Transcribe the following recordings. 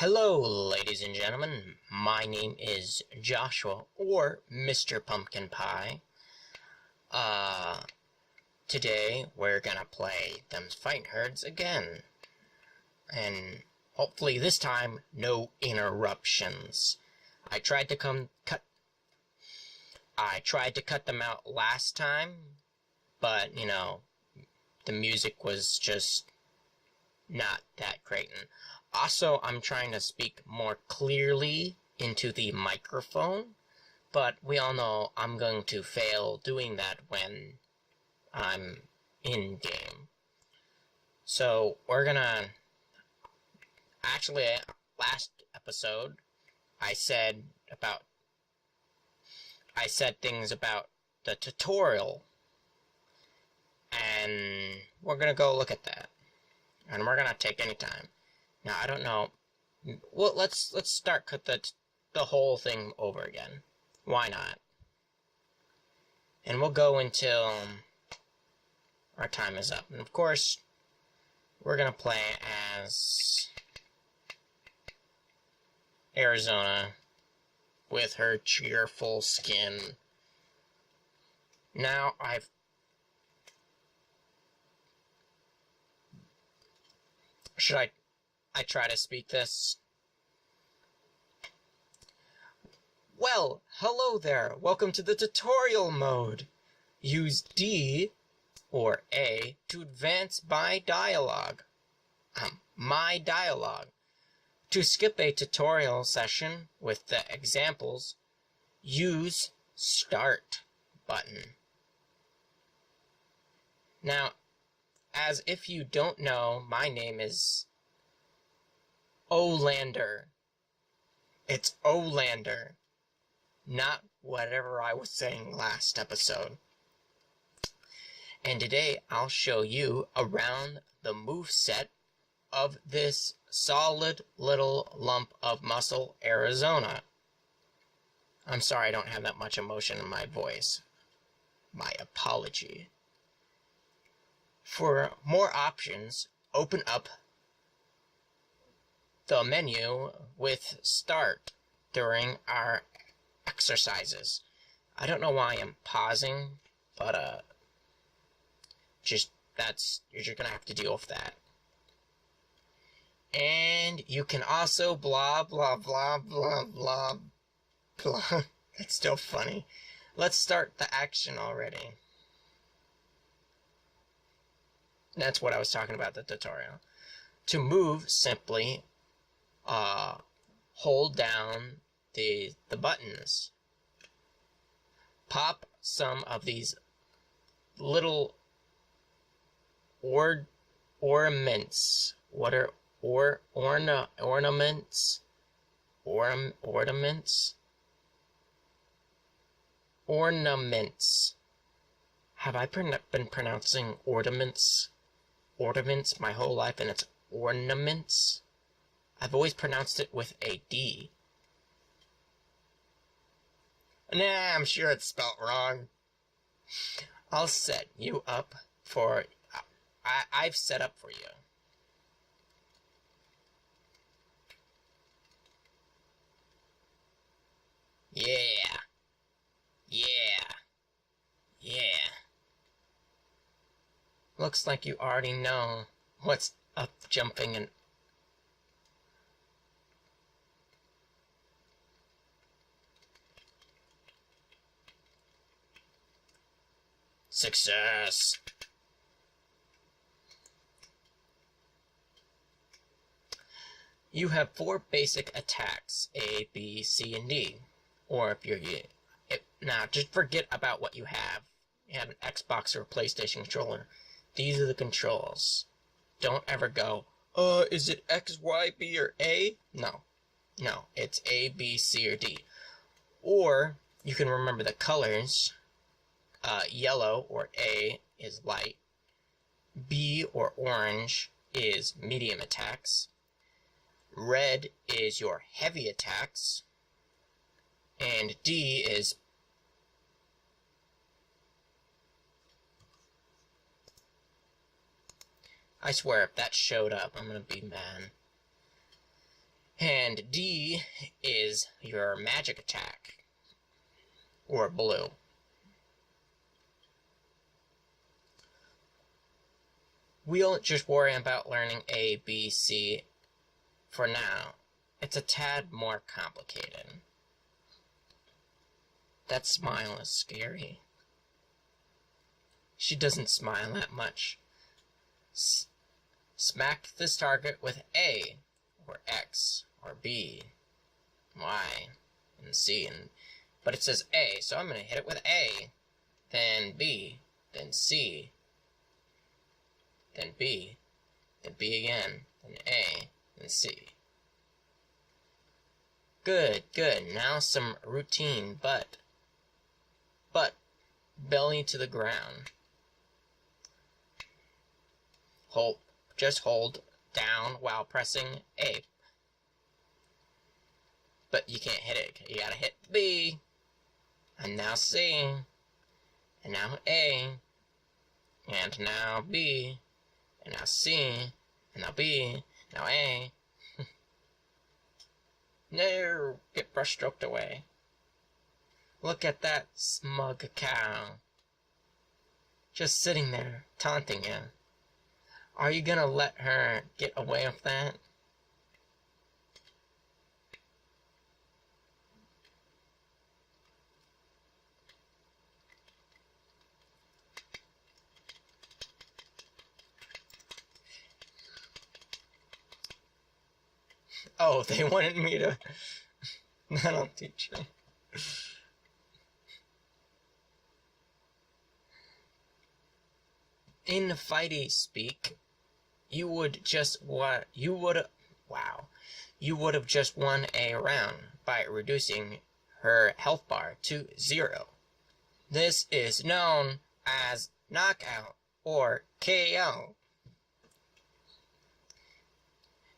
Hello, ladies and gentlemen. My name is Joshua, or Mr. Pumpkin Pie. Today we're gonna play them Fightin Herds again. And hopefully this time, no interruptions. I tried to cut them out last time, but, you know, the music was just not that great. And also, I'm trying to speak more clearly into the microphone, but we all know I'm going to fail doing that when I'm in-game. So, we're gonna... Actually, last episode, I said things about the tutorial, and we're gonna go look at that. And we're gonna take any time. Now, I don't know. Well, let's start the whole thing over again. Why not? And we'll go until our time is up. And of course, we're gonna play as Arizona with her cheerful skin. Now, should I try to speak this? Well, hello there. Welcome to the tutorial mode. Use D or A to advance by dialogue. My dialogue. To skip a tutorial session with the examples, use Start button. Now, as if you don't know, my name is Olander. It's Olander, not whatever I was saying last episode. And today I'll show you around the moveset of this solid little lump of muscle, Arizona. I'm sorry I don't have that much emotion in my voice. My apology. For more options, open up the menu with Start during our exercises. I don't know why I'm pausing, but you're just gonna have to deal with that. And you can also blah blah blah blah blah blah. It's still funny. Let's start the action already. That's what I was talking about, the tutorial. To move, simply hold down the buttons. Pop some of these little ornaments. What are ornaments? Ornaments? Ornaments. Have I been pronouncing ornaments my whole life, and it's ornaments? I've always pronounced it with a D. Nah, I'm sure it's spelt wrong. I'll set you up for... I've set up for you. Yeah. Yeah. Yeah. Looks like you already know what's up jumping and... Success! You have 4 basic attacks, A, B, C, and D. Or if you're... Now, just forget about what you have. You have an Xbox or a PlayStation controller. These are the controls. Don't ever go, is it X, Y, B, or A? No. No, it's A, B, C, or D. Or, you can remember the colors. Yellow, or A, is light. B, or orange, is medium attacks. Red is your heavy attacks. And D is... I swear, if that showed up, I'm gonna be mad. And And D is your magic attack, or blue. We'll just worry about learning A, B, C for now. It's a tad more complicated. That smile is scary. She doesn't smile that much. Smack this target with A, or X, or B, Y, and C. But it says A, so I'm going to hit it with A, then B, then C, then B, then B again, then A, then C. Good, good. Now some routine butt, belly to the ground. Just hold down while pressing A. But you can't hit it. You gotta hit B, and now C, and now A, and now B, and now C, and now B, now A. No, get brushstroked away. Look at that smug cow. Just sitting there, taunting you. Are you gonna let her get away with that? Oh, they wanted me to... That'll teach you. In fighty speak, you would have just won a round by reducing her health bar to 0. This is known as knockout or KO.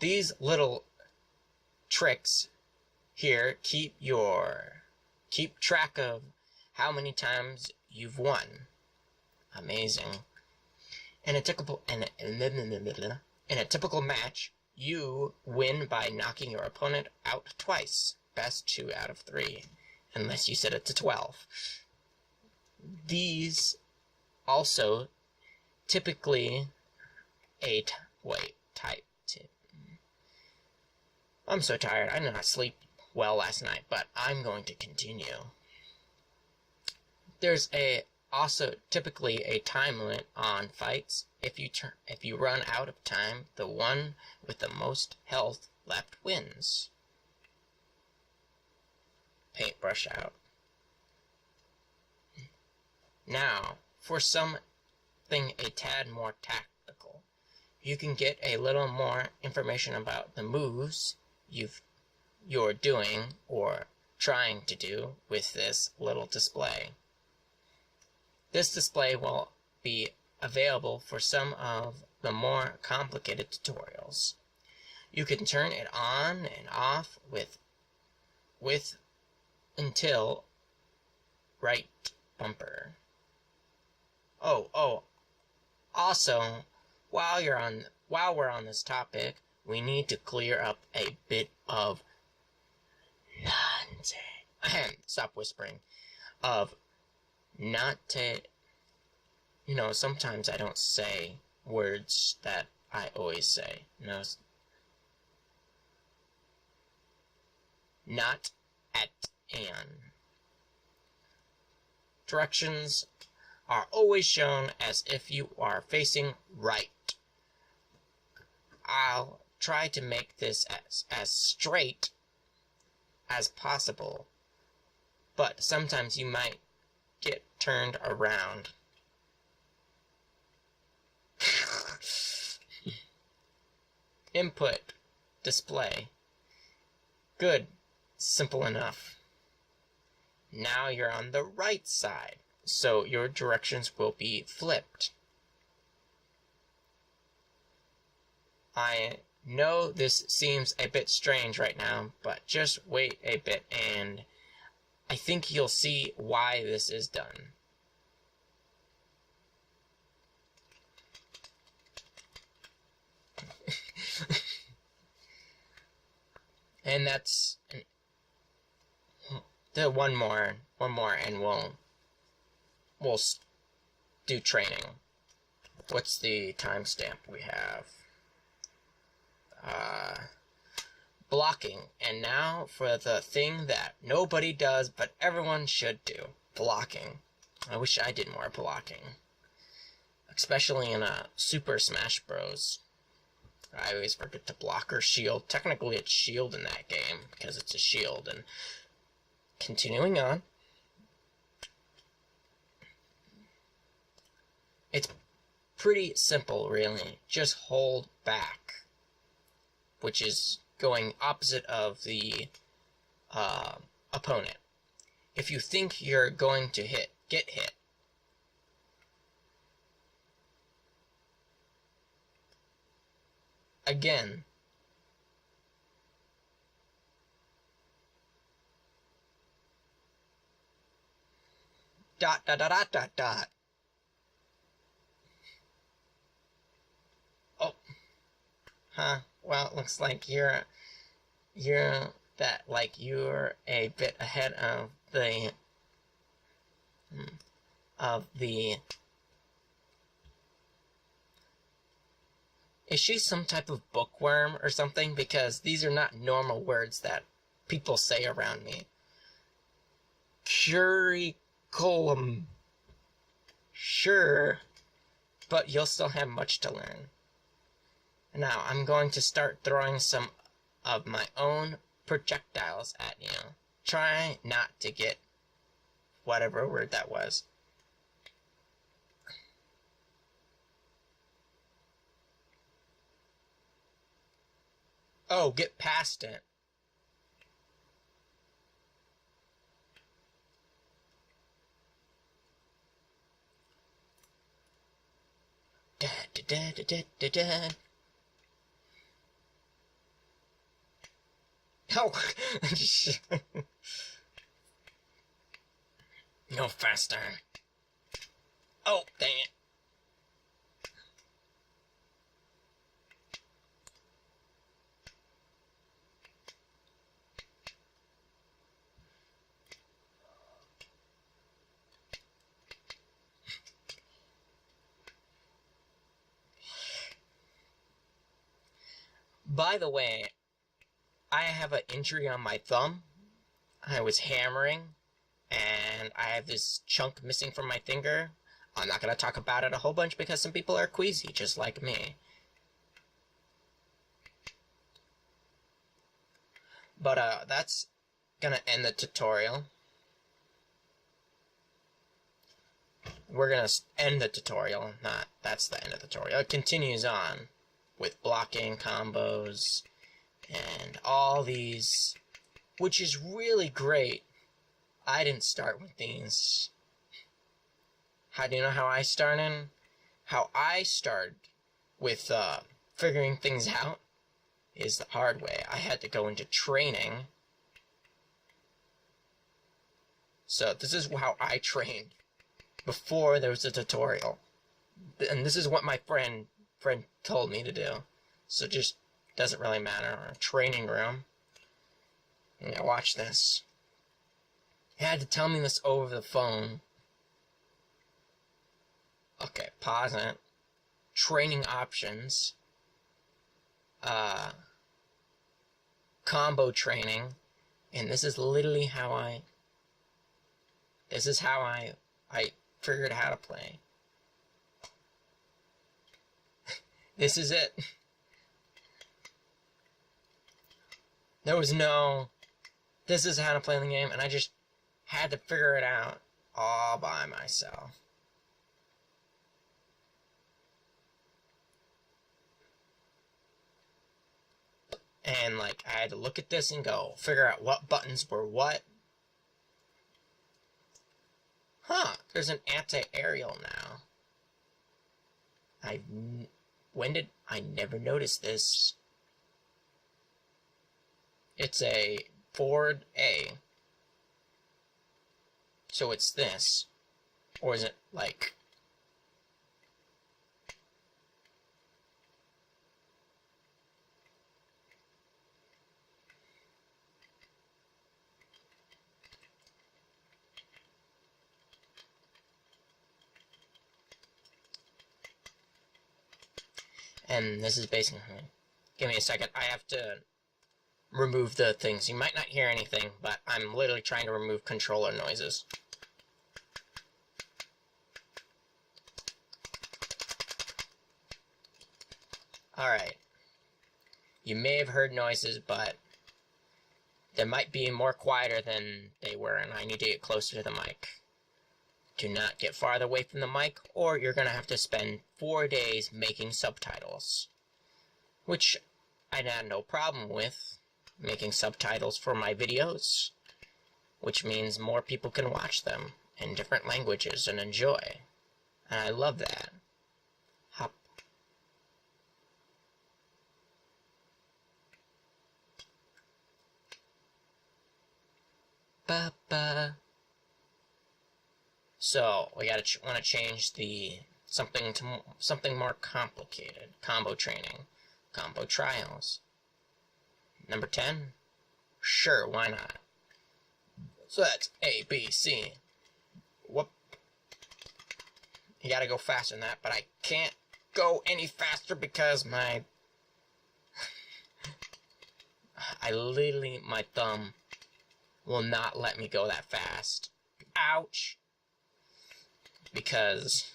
These little tricks here keep track of how many times you've won. Amazing. In a typical match, you win by knocking your opponent out twice. Best 2 out of 3, unless you set it to 12. These also typically I'm so tired. I did not sleep well last night, but I'm going to continue. There's also typically a time limit on fights. If you run out of time, the one with the most health left wins. Paintbrush out. Now, for something a tad more tactical, you can get a little more information about the moves you're doing or trying to do with this little display. This display will be available for some of the more complicated tutorials. You can turn it on and off with until right bumper. Also, while we're on this topic, we need to clear up a bit of nonsense. Stop whispering. Sometimes I don't say words that I always say. Not at an. Directions are always shown as if you are facing right. I'll try to make this as straight as possible, but sometimes you might get turned around. Input, display. Good, simple enough. Now you're on the right side, so your directions will be flipped. I know this seems a bit strange right now, but just wait a bit and I think you'll see why this is done. And that's the one more, and we'll do training. What's the timestamp we have? Blocking. And now for the thing that nobody does, but everyone should do. Blocking. I wish I did more blocking. Especially in Super Smash Bros. I always forget to block or shield. Technically it's shield in that game, because it's a shield. And continuing on. It's pretty simple, really. Just hold back. Which is going opposite of the opponent. If you think you're going to get hit, again, dot, dot, dot, dot, dot, dot. Oh. Huh. Well, it looks like you're a bit ahead of the Is she some type of bookworm or something? Because these are not normal words that people say around me. Curriculum. Sure, but you'll still have much to learn. Now, I'm going to start throwing some of my own projectiles at you. Try not to get whatever word that was. Oh, get past it. Da da da da da da. Oh! No faster. Oh, dang it. By the way, I have an injury on my thumb. I was hammering, and I have this chunk missing from my finger. I'm not going to talk about it a whole bunch because some people are queasy, just like me. But that's going to end the tutorial. We're going to end the tutorial. That's the end of the tutorial. It continues on with blocking, combos, and all these, which is really great. I didn't start with these. How do you know how I started? How I started with figuring things out is the hard way. I had to go into training. So this is how I trained before there was a tutorial. And this is what my friend told me to do. So just doesn't really matter. A training room. Yeah, watch this. He had to tell me this over the phone. Okay, pause it. Training options. Combo training. And this is literally how I figured how to play. This is it. There was no, this is how to play the game, and I just had to figure it out all by myself. And, like, I had to look at this and go, figure out what buttons were what. Huh, there's an anti-aerial now. I never noticed this. It's a forward A. So it's this. Or is it like... And this is basically... Give me a second. I have to remove the things. You might not hear anything, but I'm literally trying to remove controller noises. Alright. You may have heard noises, but they might be more quieter than they were, and I need to get closer to the mic. Do not get farther away from the mic, or you're going to have to spend 4 days making subtitles. Which I had no problem with, making subtitles for my videos. Which means more people can watch them in different languages and enjoy. And I love that. Hop. Ba-ba. So, we want to change the something to something more complicated. Combo training. Combo trials. Number 10? Sure, why not? So that's A, B, C. Whoop. You gotta go faster than that, but I can't go any faster because my thumb will not let me go that fast. Ouch! Because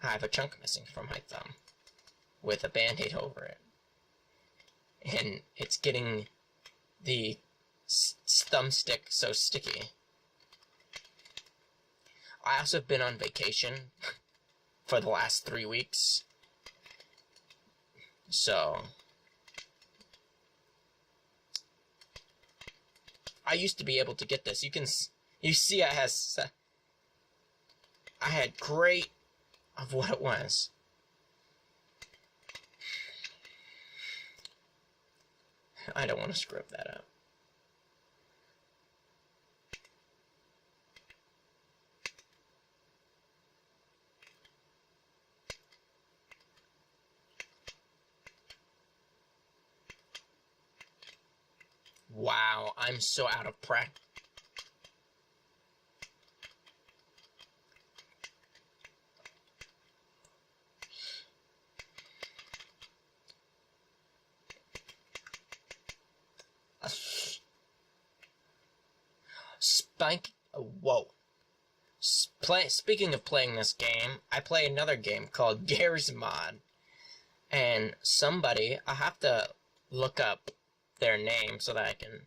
I have a chunk missing from my thumb with a band-aid over it. And it's getting the thumbstick so sticky. I also have been on vacation for the last 3 weeks. So I used to be able to get this. You see I had great of what it was. I don't want to screw that up. Wow, I'm so out of practice. Whoa. Speaking of playing this game, I play another game called Garry's Mod. And I have to look up their name so that I can,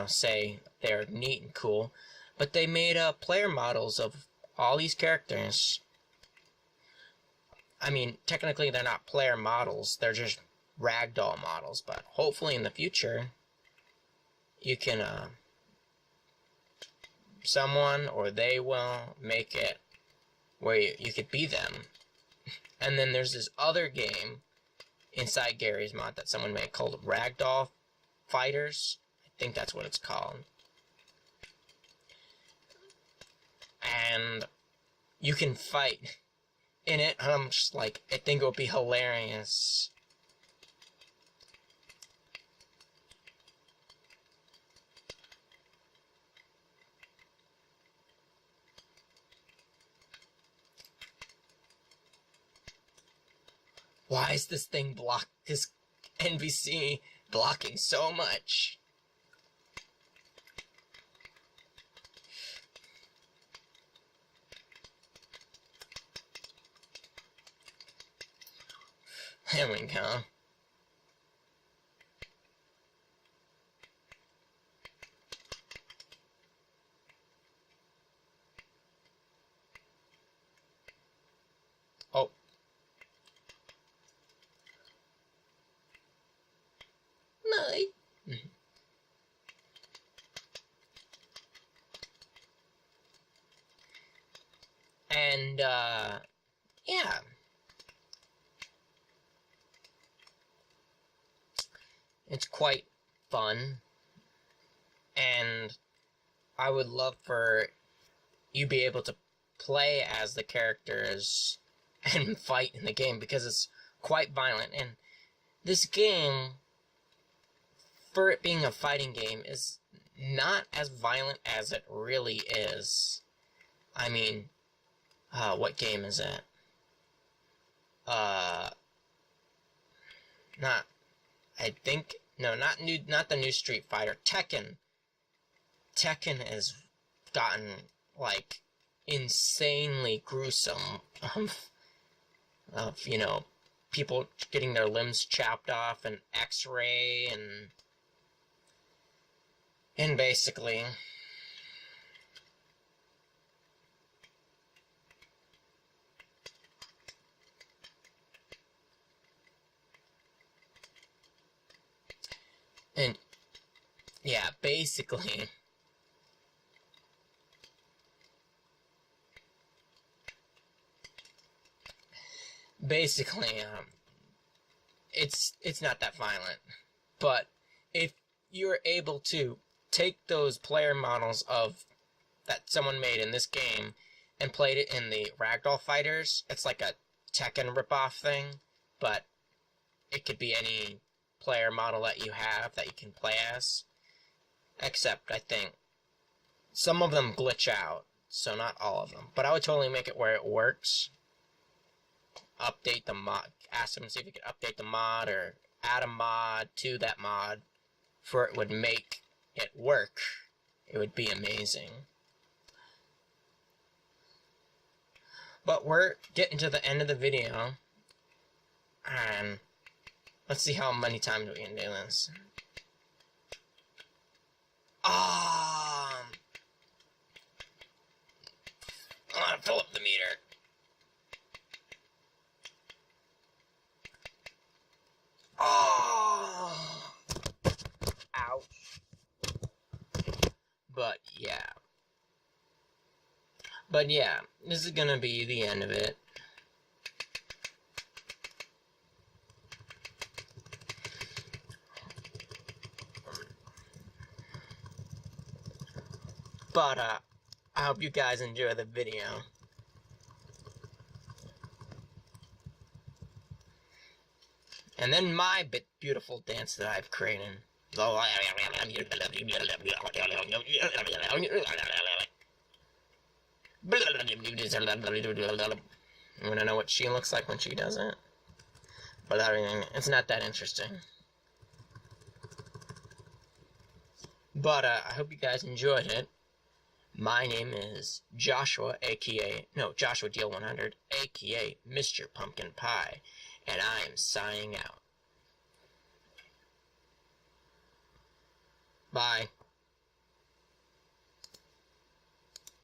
say they're neat and cool. But they made player models of all these characters. I mean, technically they're not player models, they're just ragdoll models. But hopefully in the future, you can, someone or they will make it where you could be them. And then there's this other game inside Garry's Mod that someone made called Ragdoll Fighters. I think that's what it's called. And you can fight in it, and I'm just like, I think it would be hilarious. Why is this thing this NPC blocking so much? There we go. Oh. No. And, yeah. It's quite fun, and I would love for you be able to play as the characters and fight in the game, because it's quite violent. And this game, for it being a fighting game, is not as violent as it really is. I mean, what game is it? not, I think, no, not the new Street Fighter, Tekken. Tekken has gotten, like, insanely gruesome of, you know, people getting their limbs chopped off and X-ray and basically and yeah, basically it's not that violent, but if you're able to take those player models of that someone made in this game and played it in the Ragdoll Fighters, it's like a Tekken ripoff thing, but it could be any player model that you have that you can play as, except I think some of them glitch out, so not all of them, but I would totally make it where it works. Update the mod, ask them to see if you can update the mod or add a mod to that mod for it would make it work. It would be amazing. But we're getting to the end of the video, and let's see how many times we can do this. I want to fill up the meter. Oh! Ouch. But yeah, this is gonna be the end of it. But, I hope you guys enjoy the video. And then my beautiful dance that I've created. You wanna know what she looks like when she does it? But it's not that interesting. But, I hope you guys enjoyed it. My name is Joshua, Joshua Deal 100, aka Mr. Pumpkin Pie, and I am signing out. Bye.